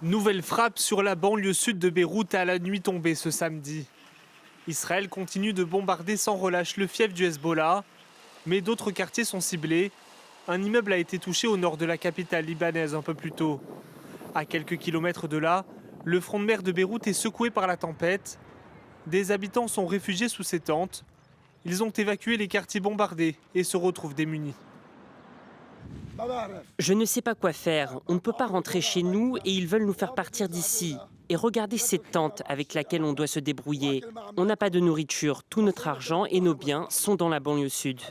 Nouvelle frappe sur la banlieue sud de Beyrouth à la nuit tombée ce samedi. Israël continue de bombarder sans relâche le fief du Hezbollah, mais d'autres quartiers sont ciblés. Un immeuble a été touché au nord de la capitale libanaise un peu plus tôt. À quelques kilomètres de là, le front de mer de Beyrouth est secoué par la tempête. Des habitants sont réfugiés sous ces tentes. Ils ont évacué les quartiers bombardés et se retrouvent démunis. Je ne sais pas quoi faire. On ne peut pas rentrer chez nous et ils veulent nous faire partir d'ici. Et regardez cette tente avec laquelle on doit se débrouiller. On n'a pas de nourriture. Tout notre argent et nos biens sont dans la banlieue sud.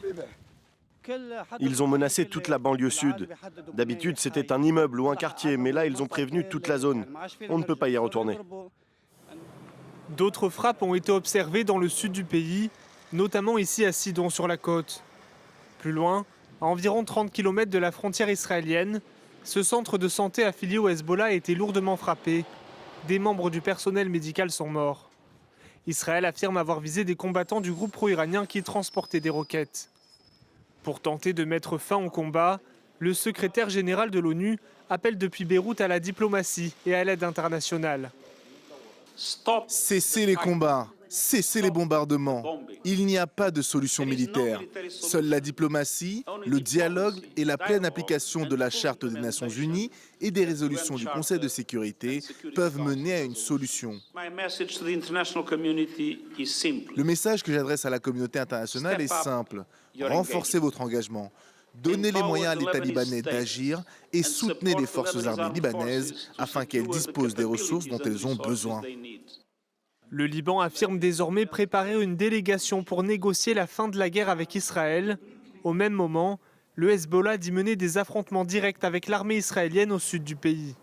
Ils ont menacé toute la banlieue sud. D'habitude, c'était un immeuble ou un quartier, mais là, ils ont prévenu toute la zone. On ne peut pas y retourner. D'autres frappes ont été observées dans le sud du pays, notamment ici à Sidon sur la côte. Plus loin, à environ 30 km de la frontière israélienne, ce centre de santé affilié au Hezbollah a été lourdement frappé. Des membres du personnel médical sont morts. Israël affirme avoir visé des combattants du groupe pro-iranien qui transportaient des roquettes. Pour tenter de mettre fin au combat, le secrétaire général de l'ONU appelle depuis Beyrouth à la diplomatie et à l'aide internationale. Cessez les combats, cessez les bombardements. Il n'y a pas de solution militaire. Seule la diplomatie, le dialogue et la pleine application de la Charte des Nations Unies et des résolutions du Conseil de sécurité peuvent mener à une solution. Le message que j'adresse à la communauté internationale est simple. Renforcez votre engagement. Donnez les moyens à l'État libanais d'agir et soutenez les forces armées libanaises afin qu'elles disposent des ressources dont elles ont besoin. Le Liban affirme désormais préparer une délégation pour négocier la fin de la guerre avec Israël. Au même moment, le Hezbollah dit mener des affrontements directs avec l'armée israélienne au sud du pays.